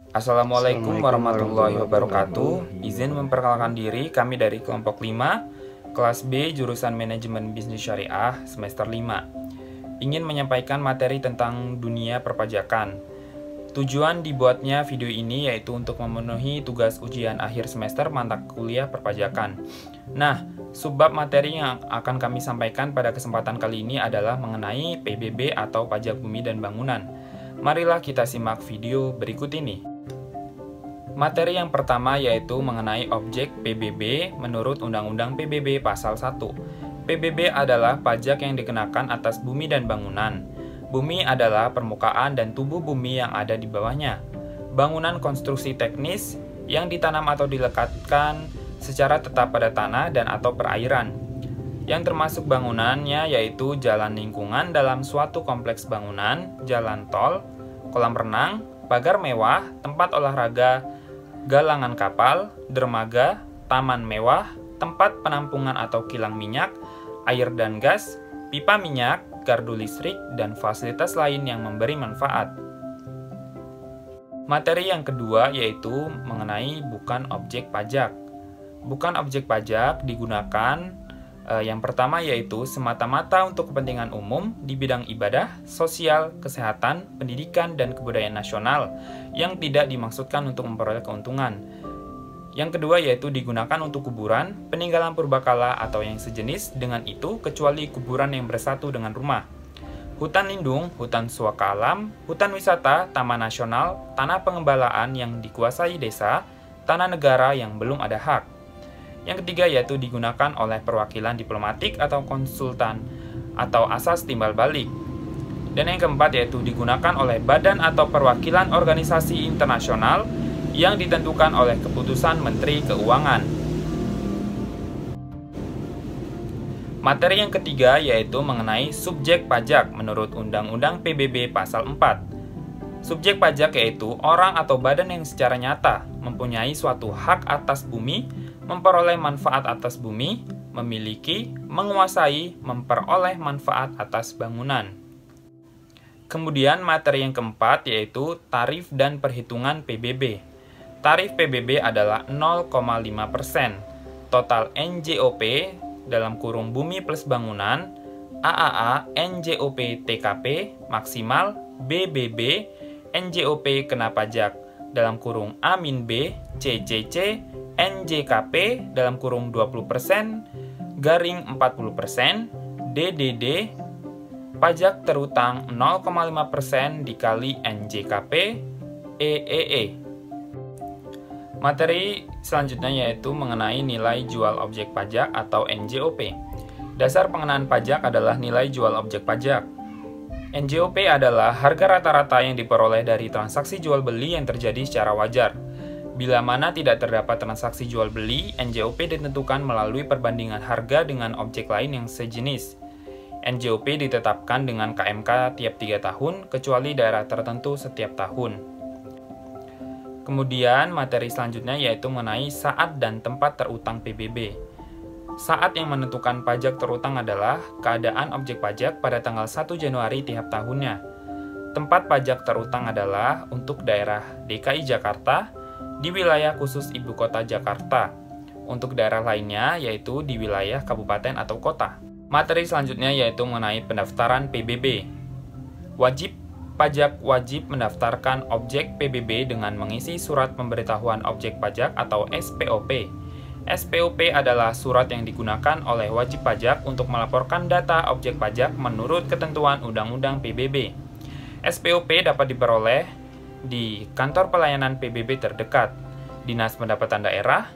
Assalamualaikum warahmatullahi wabarakatuh. Izin memperkenalkan diri, kami dari kelompok 5 kelas B jurusan Manajemen Bisnis Syariah semester 5. Ingin menyampaikan materi tentang dunia perpajakan. Tujuan dibuatnya video ini yaitu untuk memenuhi tugas ujian akhir semester mata kuliah perpajakan. Nah, subbab materi yang akan kami sampaikan pada kesempatan kali ini adalah mengenai PBB atau pajak bumi dan bangunan. Marilah kita simak video berikut ini. Materi yang pertama yaitu mengenai objek PBB menurut Undang-Undang PBB Pasal 1. PBB adalah pajak yang dikenakan atas bumi dan bangunan. Bumi adalah permukaan dan tubuh bumi yang ada di bawahnya. Bangunan konstruksi teknis yang ditanam atau dilekatkan secara tetap pada tanah dan atau perairan. Yang termasuk bangunannya yaitu jalan lingkungan dalam suatu kompleks bangunan, jalan tol, kolam renang, pagar mewah, tempat olahraga, galangan kapal, dermaga, taman mewah, tempat penampungan atau kilang minyak, air dan gas, pipa minyak, gardu listrik, dan fasilitas lain yang memberi manfaat. Materi yang kedua yaitu mengenai bukan objek pajak. Bukan objek pajak digunakan yang pertama yaitu semata-mata untuk kepentingan umum di bidang ibadah, sosial, kesehatan, pendidikan, dan kebudayaan nasional yang tidak dimaksudkan untuk memperoleh keuntungan. Yang kedua yaitu digunakan untuk kuburan, peninggalan purbakala atau yang sejenis dengan itu kecuali kuburan yang bersatu dengan rumah. Hutan lindung, hutan suaka alam, hutan wisata, taman nasional, tanah pengembalaan yang dikuasai desa, tanah negara yang belum ada hak. Yang ketiga yaitu digunakan oleh perwakilan diplomatik atau konsultan atau asas timbal balik. Dan yang keempat yaitu digunakan oleh badan atau perwakilan organisasi internasional yang ditentukan oleh keputusan Menteri Keuangan. Materi yang ketiga yaitu mengenai subjek pajak menurut Undang-Undang PBB Pasal 4. Subjek pajak yaitu orang atau badan yang secara nyata mempunyai suatu hak atas bumi, memperoleh manfaat atas bumi, memiliki, menguasai, memperoleh manfaat atas bangunan. Kemudian materi yang keempat yaitu tarif dan perhitungan PBB. Tarif PBB adalah 0,5%. Total NJOP dalam kurung bumi plus bangunan, AAA, NJOP TKP, maksimal, BBB, NJOP kena pajak dalam kurung A-B, CCC, NJKP dalam kurung 20%, garing 40%, DDD, pajak terutang 0,5% dikali NJKP, EEE. Materi selanjutnya yaitu mengenai nilai jual objek pajak atau NJOP. Dasar pengenaan pajak adalah nilai jual objek pajak. NJOP adalah harga rata-rata yang diperoleh dari transaksi jual beli yang terjadi secara wajar. Bila mana tidak terdapat transaksi jual beli, NJOP ditentukan melalui perbandingan harga dengan objek lain yang sejenis. NJOP ditetapkan dengan KMK tiap 3 tahun, kecuali daerah tertentu setiap tahun. Kemudian materi selanjutnya yaitu mengenai saat dan tempat terutang PBB. Saat yang menentukan pajak terutang adalah keadaan objek pajak pada tanggal 1 Januari tiap tahunnya. Tempat pajak terutang adalah untuk daerah DKI Jakarta, di wilayah khusus Ibu Kota Jakarta. Untuk daerah lainnya yaitu di wilayah kabupaten atau kota. Materi selanjutnya yaitu mengenai pendaftaran PBB. Wajib pajak wajib mendaftarkan objek PBB dengan mengisi surat pemberitahuan objek pajak atau SPOP. SPOP adalah surat yang digunakan oleh wajib pajak untuk melaporkan data objek pajak menurut ketentuan Undang-Undang PBB. SPOP dapat diperoleh di kantor pelayanan PBB terdekat, Dinas Pendapatan Daerah,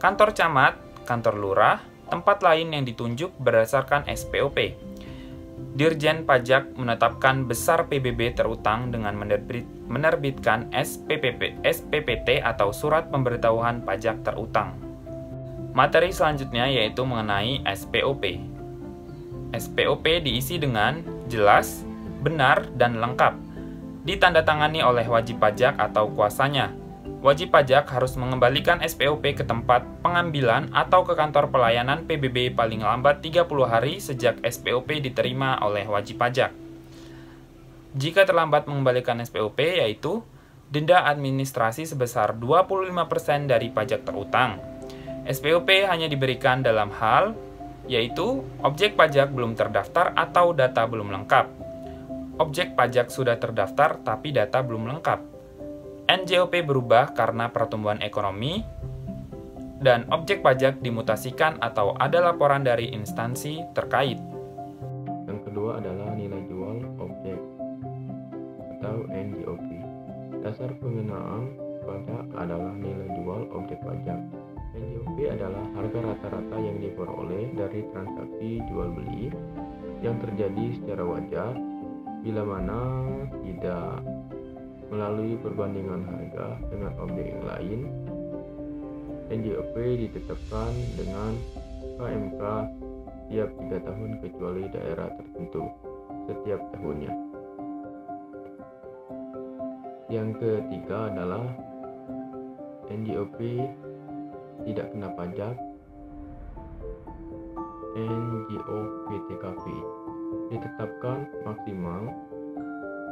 kantor camat, kantor lurah, tempat lain yang ditunjuk berdasarkan SPOP. Dirjen Pajak menetapkan besar PBB terutang dengan menerbitkan SPPT atau Surat Pemberitahuan Pajak Terutang. Materi selanjutnya yaitu mengenai SPOP. SPOP diisi dengan jelas, benar, dan lengkap. ditandatangani oleh wajib pajak atau kuasanya. Wajib pajak harus mengembalikan SPOP ke tempat pengambilan atau ke kantor pelayanan PBB paling lambat 30 hari sejak SPOP diterima oleh wajib pajak. Jika terlambat mengembalikan SPOP, yaitu denda administrasi sebesar 25% dari pajak terutang. SPOP hanya diberikan dalam hal, yaitu objek pajak belum terdaftar atau data belum lengkap. Objek pajak sudah terdaftar tapi data belum lengkap. NJOP berubah karena pertumbuhan ekonomi, dan objek pajak dimutasikan atau ada laporan dari instansi terkait. Yang kedua adalah nilai jual objek atau NJOP. Dasar pengenaan pajak adalah nilai jual objek pajak. NJOP adalah harga rata-rata yang diperoleh dari transaksi jual beli yang terjadi secara wajar bila mana tidak melalui perbandingan harga dengan objek yang lain. NJOP ditetapkan dengan KMK setiap 3 tahun kecuali daerah tertentu setiap tahunnya. Yang ketiga adalah NJOP tidak kena pajak. NJOP-TKP ditetapkan maksimal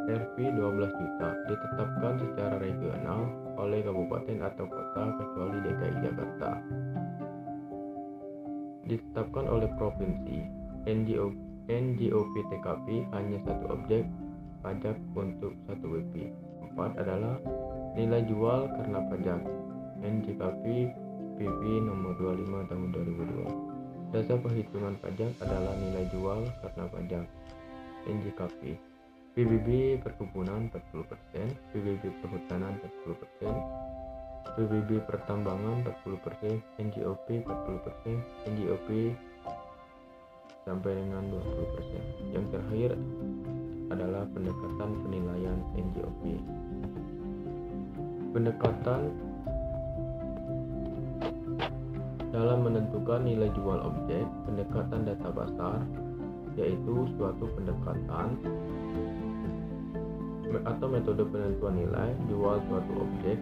RP 12 juta, ditetapkan secara regional oleh kabupaten atau kota kecuali DKI Jakarta. Ditetapkan oleh provinsi. NJOP-TKP hanya satu objek pajak untuk satu WP. 4 adalah nilai jual karena pajak. NJKP PP nomor 25 tahun 2002. Dasar perhitungan pajak adalah nilai jual karena pajak. NJKP PBB perkebunan 40%, PBB perhutanan 40%, PBB pertambangan 40%, NJOP 40%, NJOP sampai dengan 20%. Yang terakhir adalah pendekatan penilaian NJOP. Pendekatan dalam menentukan nilai jual objek. Pendekatan data basar yaitu suatu pendekatan atau metode penentuan nilai jual suatu objek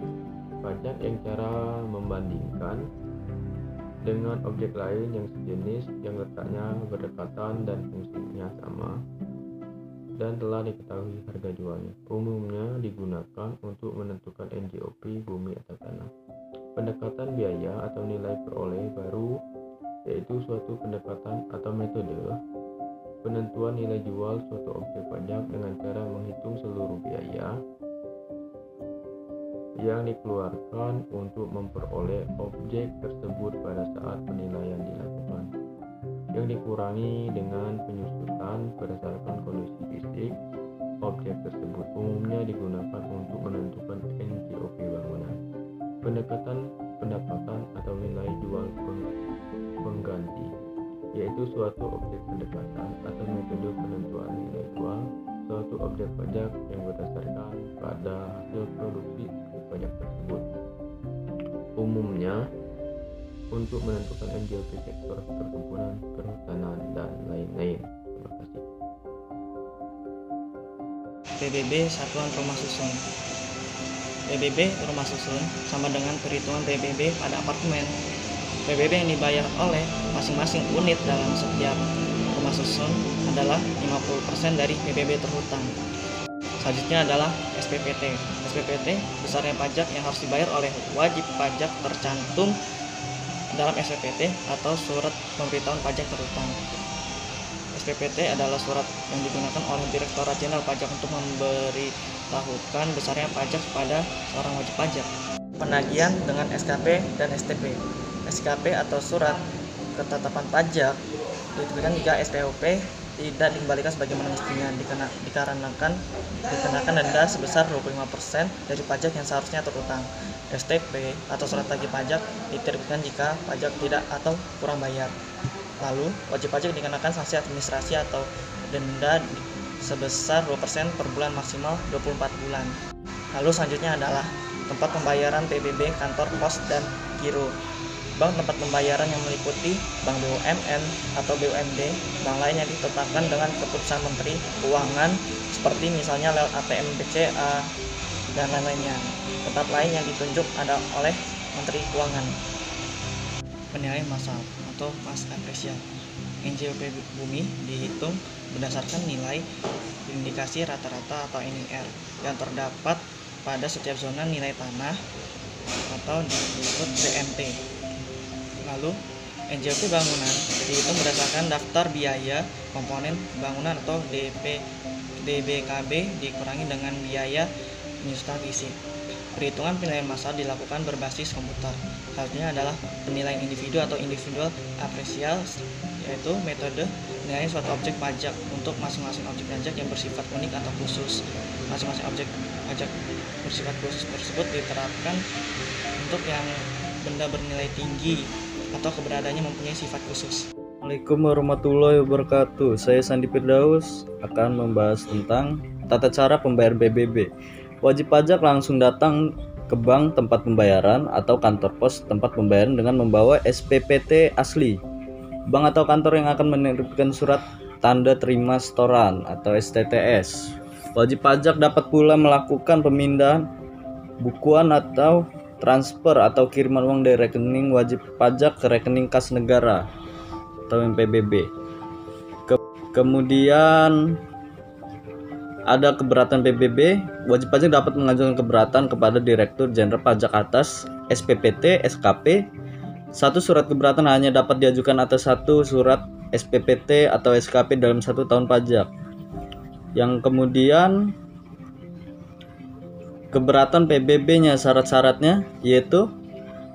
pajak yang cara membandingkan dengan objek lain yang sejenis yang letaknya berdekatan dan fungsinya sama dan telah diketahui harga jualnya. Umumnya digunakan untuk menentukan NJOP bumi atau tanah. Pendekatan biaya atau nilai peroleh baru yaitu suatu pendekatan atau metode penentuan nilai jual suatu objek pajak dengan cara menghitung seluruh biaya yang dikeluarkan untuk memperoleh objek tersebut pada saat penilaian dilakukan, yang dikurangi dengan penyusutan berdasarkan kondisi fisik objek tersebut. Umumnya digunakan untuk menentukan NJOP bangunan. Pendekatan pendapatan atau nilai jual pengganti yaitu suatu objek pendekatan atau metode penentuan nilai jual suatu objek pajak yang berdasarkan pada hasil produksi pajak tersebut. Umumnya untuk menentukan NJOP sektor perkebunan, perhutanan, dan lain-lain. Terima kasih. PBB Satuan Rumah Susun. PBB rumah susun sama dengan perhitungan PBB pada apartemen. PBB yang dibayar oleh masing-masing unit dalam setiap rumah susun adalah 50% dari PBB terhutang. Selanjutnya adalah SPPT. SPPT besarnya pajak yang harus dibayar oleh wajib pajak tercantum dalam SPPT atau surat pemberitahuan pajak terhutang. SPPT adalah surat yang digunakan oleh Direktorat Jenderal Pajak untuk memberitahukan besarnya pajak kepada seorang wajib pajak. Penagihan dengan SKP dan STP. SKP atau surat ketetapan pajak diterbitkan jika SPOP tidak dikembalikan sebagaimana mestinya dikarenakan dikenakan denda sebesar 25% dari pajak yang seharusnya terutang. STP atau surat tagih pajak diterbitkan jika pajak tidak atau kurang bayar. Lalu, wajib pajak dikenakan sanksi administrasi atau denda sebesar 2% per bulan maksimal 24 bulan. Lalu selanjutnya adalah tempat pembayaran PBB, kantor pos, dan giro. Bank tempat pembayaran yang meliputi Bank BUMN atau BUMD, bank lain yang ditetapkan dengan keputusan Menteri Keuangan seperti misalnya lewat ATM BCA dan lain-lainnya. Tempat lain yang ditunjuk ada oleh Menteri Keuangan. Penilaian massal atau mass appraisal. NJOP bumi dihitung berdasarkan nilai indikasi rata-rata atau NIR yang terdapat pada setiap zona nilai tanah atau disebut BMT. Lalu, NJOP bangunan dihitung berdasarkan daftar biaya komponen bangunan atau DBKB dikurangi dengan biaya penyusutan visi. Perhitungan penilaian massal dilakukan berbasis komputer. Halnya adalah penilaian individu atau individual appraisal, yaitu metode penilaian suatu objek pajak untuk masing-masing objek pajak yang bersifat unik atau khusus. Masing-masing objek pajak bersifat khusus tersebut diterapkan untuk yang benda bernilai tinggi atau keberadaannya mempunyai sifat khusus. Assalamualaikum warahmatullahi wabarakatuh. Saya Sandi Firdaus akan membahas tentang tata cara pembayaran PBB. Wajib pajak langsung datang ke bank tempat pembayaran atau kantor pos tempat pembayaran dengan membawa SPPT asli. Bank atau kantor yang akan menerbitkan surat tanda terima setoran atau STTS. Wajib pajak dapat pula melakukan pemindahan bukuan atau transfer atau kiriman uang dari rekening wajib pajak ke rekening kas negara atau PBB. Kemudian ada keberatan PBB, wajib pajak dapat mengajukan keberatan kepada Direktur Jenderal Pajak atas SPPT, SKP. Satu surat keberatan hanya dapat diajukan atas satu surat SPPT atau SKP dalam 1 tahun pajak. Yang kemudian keberatan PBB-nya syarat-syaratnya yaitu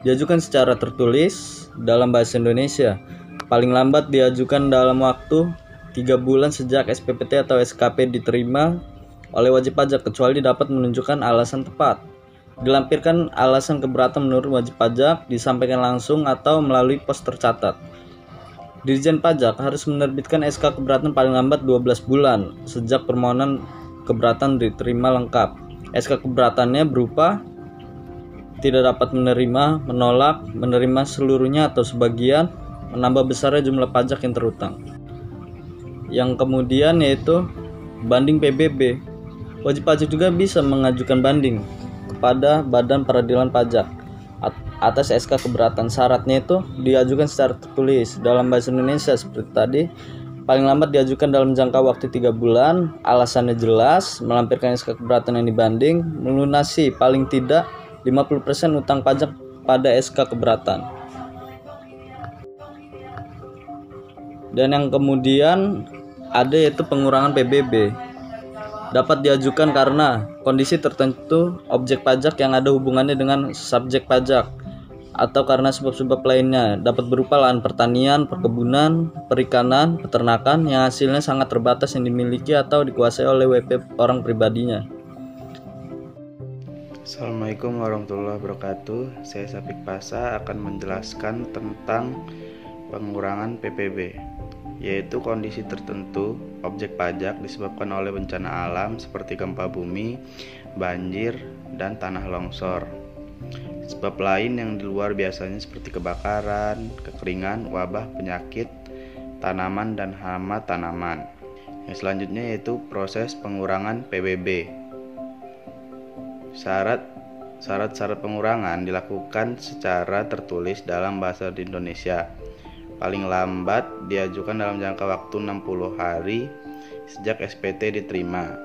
diajukan secara tertulis dalam bahasa Indonesia. Paling lambat diajukan dalam waktu 3 bulan sejak SPPT atau SKP diterima oleh wajib pajak kecuali dapat menunjukkan alasan tepat. Dilampirkan alasan keberatan menurut wajib pajak, disampaikan langsung atau melalui pos tercatat. Dirjen Pajak harus menerbitkan SK keberatan paling lambat 12 bulan sejak permohonan keberatan diterima lengkap. SK keberatannya berupa tidak dapat menerima, menolak, menerima seluruhnya atau sebagian, menambah besarnya jumlah pajak yang terutang. Yang kemudian yaitu banding PBB. Wajib pajak juga bisa mengajukan banding kepada Badan Peradilan Pajak atas SK keberatan. Syaratnya itu diajukan secara tertulis dalam bahasa Indonesia seperti tadi. Paling lambat diajukan dalam jangka waktu 3 bulan, alasannya jelas, melampirkan SK keberatan yang dibanding, melunasi paling tidak 50% utang pajak pada SK keberatan. Dan yang kemudian ada yaitu pengurangan PBB. Dapat diajukan karena kondisi tertentu objek pajak yang ada hubungannya dengan subjek pajak, atau karena sebab-sebab lainnya, dapat berupa lahan pertanian, perkebunan, perikanan, peternakan yang hasilnya sangat terbatas yang dimiliki atau dikuasai oleh WP orang pribadinya. Assalamualaikum warahmatullahi wabarakatuh. Saya Sapik Pasa akan menjelaskan tentang pengurangan PPB, yaitu kondisi tertentu objek pajak disebabkan oleh bencana alam seperti gempa bumi, banjir, dan tanah longsor. Sebab lain yang di luar biasanya seperti kebakaran, kekeringan, wabah, penyakit, tanaman, dan hama tanaman. Yang selanjutnya yaitu proses pengurangan PBB. Syarat-syarat pengurangan dilakukan secara tertulis dalam bahasa Indonesia. Paling lambat diajukan dalam jangka waktu 60 hari sejak SPT diterima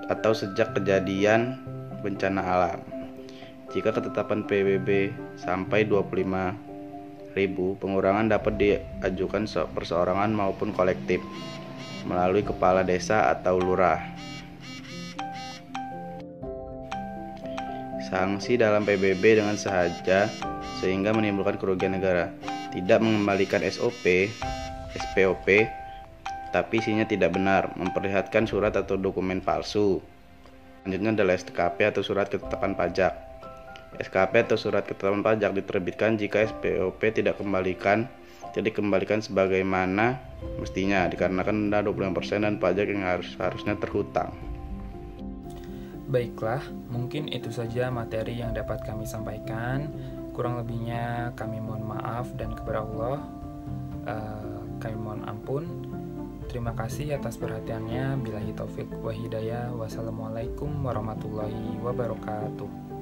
atau sejak kejadian bencana alam. Jika ketetapan PBB sampai 25.000, pengurangan dapat diajukan perseorangan maupun kolektif melalui kepala desa atau lurah. Sanksi dalam PBB dengan sengaja sehingga menimbulkan kerugian negara. Tidak mengembalikan SOP, SPOP, tapi isinya tidak benar, memperlihatkan surat atau dokumen palsu. Selanjutnya adalah SKP atau surat ketetapan pajak. SKP atau surat ketetapan pajak diterbitkan jika SPOP tidak dikembalikan sebagaimana mestinya dikarenakan denda 25% dan pajak yang harusnya terhutang. Baiklah, mungkin itu saja materi yang dapat kami sampaikan. Kurang lebihnya kami mohon maaf dan kepada Allah kami mohon ampun. Terima kasih atas perhatiannya. Billahi taufik wa hidayah. Wassalamualaikum warahmatullahi wabarakatuh.